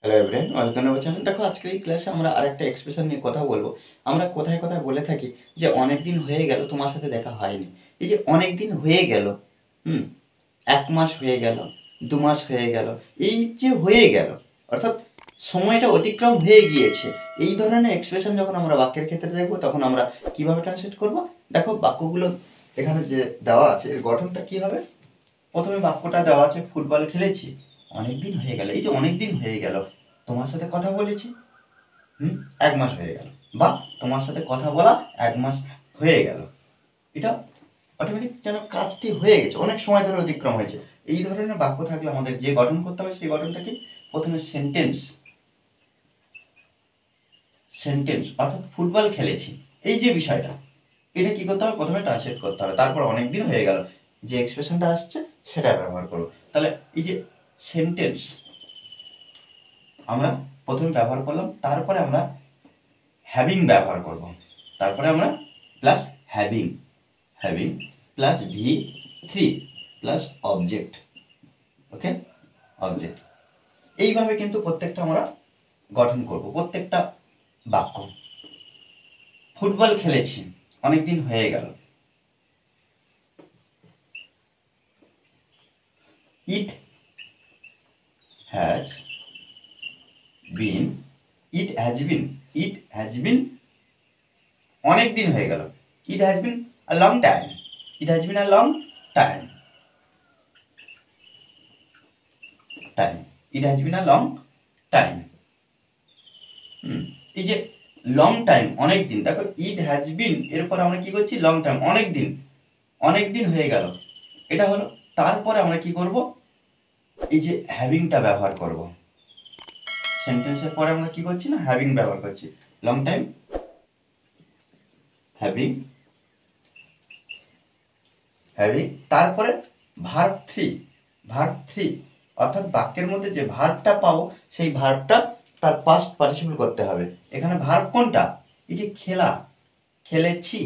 Hello everyone, welcome to our channel. দেখো, আজকের এই ক্লাসে আমরা আরেকটা এক্সপ্রেশন নিয়ে কথা বলবো। আমরা কোথায় কোথায় বলে থাকি যে অনেক দিন হয়ে গেল তোমার সাথে দেখা হয়নি। এই যে অনেক দিন হয়ে গেল, হুম, ১ মাস হয়ে গেল, ২ মাস হয়ে গেল, এই যে হয়ে গেল অর্থাৎ সময়টা অতিক্রম হয়ে গিয়েছে। এই ধরনের এক্সপ্রেশন যখন আমরা বাক্যের ক্ষেত্রে দেখবো তখন আমরা কিভাবে ট্রান্সলেট করব? দেখো, বাক্যগুলো এখানে যে দেওয়া আছে এর গঠনটা কি হবে? প্রথমে বাক্যটা দেওয়া আছে, ফুটবল খেলেছি অনেক দিন হয়ে গেল। এই যে অনেক দিন হয়ে গেল, তোমার সাথে কথা বলেছি ১ মাস হয়ে গেল, বা তোমার সাথে কথা বলা ১ মাস হয়ে গেল। এটা অটোমেটিক যেন কাজটি হয়ে গেছে, অনেক সময় ধরে অতিক্রম হয়েছে। এই ধরনের বাক্য থাকলে আমাদের যে গঠন করতে হবে সেই গঠনটা কি? প্রথমে সেন্টেন্স, সেন্টেন্স অর্থাৎ ফুটবল খেলেছি, এই যে বিষয়টা, এটা কি করতে হবে? প্রথমে ট্রান্সলেট করতে হবে, তারপর অনেক দিন হয়ে গেল যে এক্সপ্রেশনটা আসছে সেটা ব্যবহার করো। তাহলে এই যে সেন্টেন্স আমরা প্রথমে ব্যবহার করলাম, তারপরে আমরা হ্যাভিং ব্যবহার করব, তারপরে আমরা plus having, having plus V3 plus object. Okay, object. এইভাবে কিন্তু প্রত্যেকটা আমরা গঠন করব, প্রত্যেকটা বাক্য। ফুটবল খেলেছি অনেক দিন হয়ে গেল। ইট has bin, it has bin, it has বিন অনেক দিন হয়ে গেল। ইট has bin a long time, it has bin a long time, time, it has bin a long time. এই যে লং টাইম, অনেক দিন, দেখো ইট হ্যাজ বিন এরপর আমরা কি করছি? লং টাইম, অনেক দিন, অনেক দিন হয়ে গেল, এটা হলো। তারপরে আমরা কি করব? এই যে হ্যাভিংটা ব্যবহার করব। সেন্টেন্সের পরে আমরা কি করছি? না, হ্যাভিং ব্যবহার করছি। লং টাইম, হ্যাভিং, হ্যাভিং, তারপরে ভার্ব থ্রি, ভার্ব থ্রি অর্থাৎ বাক্যের মধ্যে যে ভার্বটা পাবো সেই ভার্বটা তার পাস্ট পার্টিসিপল করতে হবে। এখানে ভার্ব কোনটা? এই যে খেলা, খেলেছি,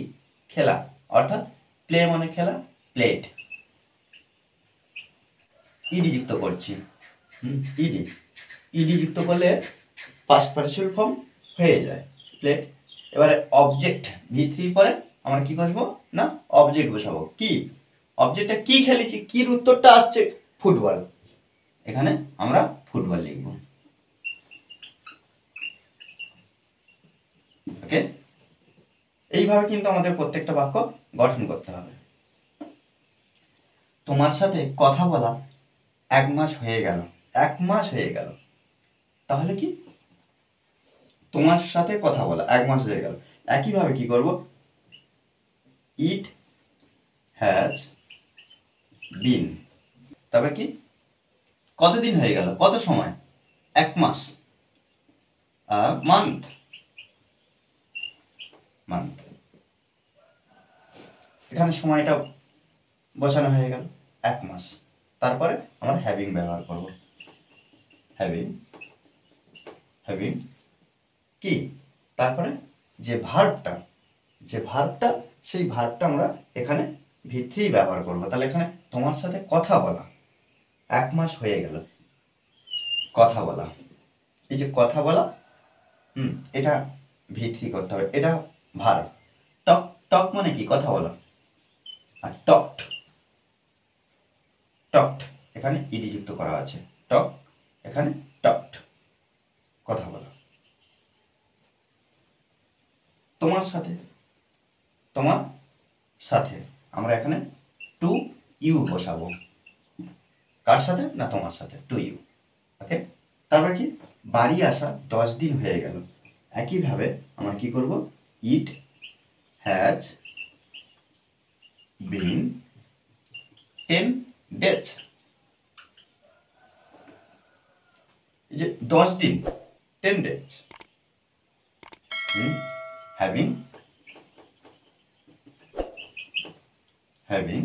খেলা অর্থাৎ প্লে মানে খেলা, প্লেড, ইডি যুক্ত করছি, ইডি, ইডি যুক্ত করলে পাস্ট পার্টিসিপল ফর্ম হয়ে যায়, প্লেড। এবারে অবজেক্ট V3 পরে আমরা কি করবো? না, অবজেক্ট বসাবো। কি অবজেক্টটা? কি খেলেছি, কির উত্তরটা আসছে ফুটবল, এখানে আমরা ফুটবল লিখব। ওকে, এইভাবে কিন্তু আমাদের প্রত্যেকটা বাক্য গঠন করতে হবে। তোমার সাথে কথা বলা ১ মাস হয়ে গেল, ১ মাস হয়ে গেল, তাহলে কি? তোমার সাথে কথা বলা ১ মাস হয়ে গেল। একইভাবে কি করব? ইট হ্যাজ বিন, তবে কি কতদিন হয়ে গেল, কত সময়? ১ মাস, মান্থ, মান্থ, এখানে সময়টা বসানো হয়ে গেল ১ মাস। তারপরে আমরা হ্যাভিং ব্যবহার করব, হ্যাভিং, হ্যাভিং কি, তারপরে যে ভার্বটা, যে ভার্বটা সেই ভার্বটা আমরা এখানে V3 ব্যবহার করব। তাহলে এখানে তোমার সাথে কথা বলা ১ মাস হয়ে গেল, কথা বলা, এই যে কথা বলা, এটা V3 করতে হবে, এটা ভার্ব। টক, টক মানে কি? কথা বলা। আর টকড, টকড এখানে ইডি যুক্ত করা আছে, টক, এখানে টকড, কথা বলা। তোমার সাথে, তোমার সাথে আমরা এখানে টু ইউ বসাবো। কার সাথে? না, তোমার সাথে, টু ইউ। ওকে, তারপর কি? বাড়ি আসা 10 দিন হয়ে গেল। একইভাবে আমরা কি করব? ইট হ্যাজ বিন 10 ডেজ, এই যে 10 দিন, 10 ডেজ, হ্যাভিং, হ্যাভিং।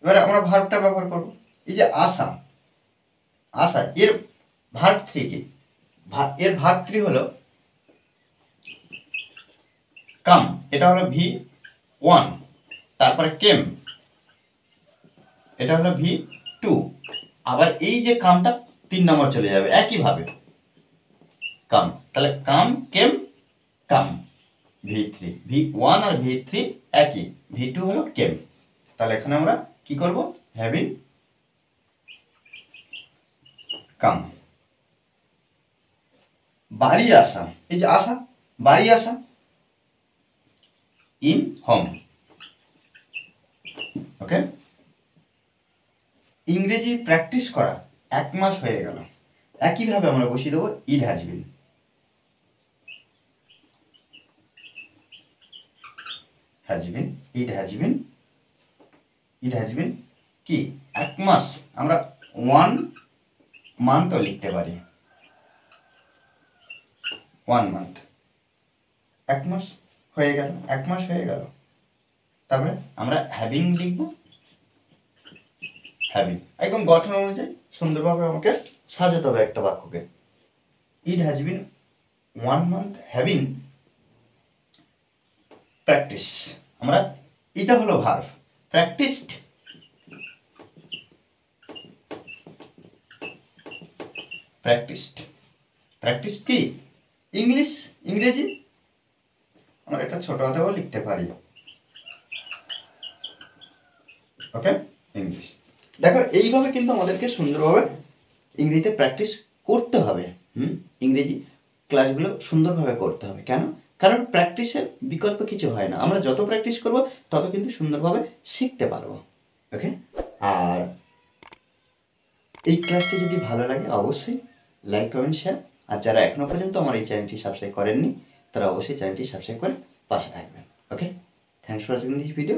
এবারে আমরা ভার্বটা ব্যবহার করব। এই যে আসা, আসা এর ভার্ব থ্রি কি? এর ভার্ব থ্রি হলো কাম, এটা হলো V1, তারপরে কেম, এটা হলো V2, আবার এই যে কামটা 3 নম্বর চলে যাবে। একইভাবে কাম। তাহলে কাম, কেম, কাম। V3 V1 আর V3 একই, V2 হলো কেম। তাহলে এখানে আমরা কি করব, হ্যাভিং কাম। বাড়ি আসা, এই যে আসা, বাড়ি আসা, ইন হোম। ওকে। ইংরেজি প্র্যাকটিস করা 1 মাস হয়ে গেল, একইভাবে আমরা বসিয়ে দেবো ইট has bin. Has been, it has bin, it has বিন কি 1 মাস। আমরা 1 মান্থও লিখতে পারি, 1 মান্থ, 1 মাস হয়ে গেল, 1 মাস হয়ে গেল। তারপরে আমরা হ্যাভিং লিখব, হ্যাভিং একদম গঠন অনুযায়ী সুন্দরভাবে আমাকে সাজাতে হবে একটা বাক্যকে। It has been 1 month having practice. আমরা এটা হলো ভার্ব, প্র্যাকটিসড, প্র্যাকটিসড। প্র্যাকটিস কি ইংলিশ, ইংরেজি আমরা এটা ছোট হাতেও লিখতে পারি। Okay, English. দেখো এইভাবে কিন্তু আমাদেরকে সুন্দরভাবে ইংরেজিতে প্র্যাকটিস করতে হবে। ইংরেজি ক্লাসগুলো সুন্দরভাবে করতে হবে। কেন? কারণ প্র্যাকটিসের বিকল্প কিছু হয় না। আমরা যত প্র্যাকটিস করব তত কিন্তু সুন্দরভাবে শিখতে পারবো। ওকে। আর এই ক্লাসটি যদি ভালো লাগে অবশ্যই লাইক, কমেন্ট, শেয়ার। আর যারা এখনও পর্যন্ত আমার এই চ্যানেলটি সাবস্ক্রাইব করেননি তারা অবশ্যই চ্যানেলটি সাবস্ক্রাইব করে পাশে থাকবেন। Okay, thanks for watching this video.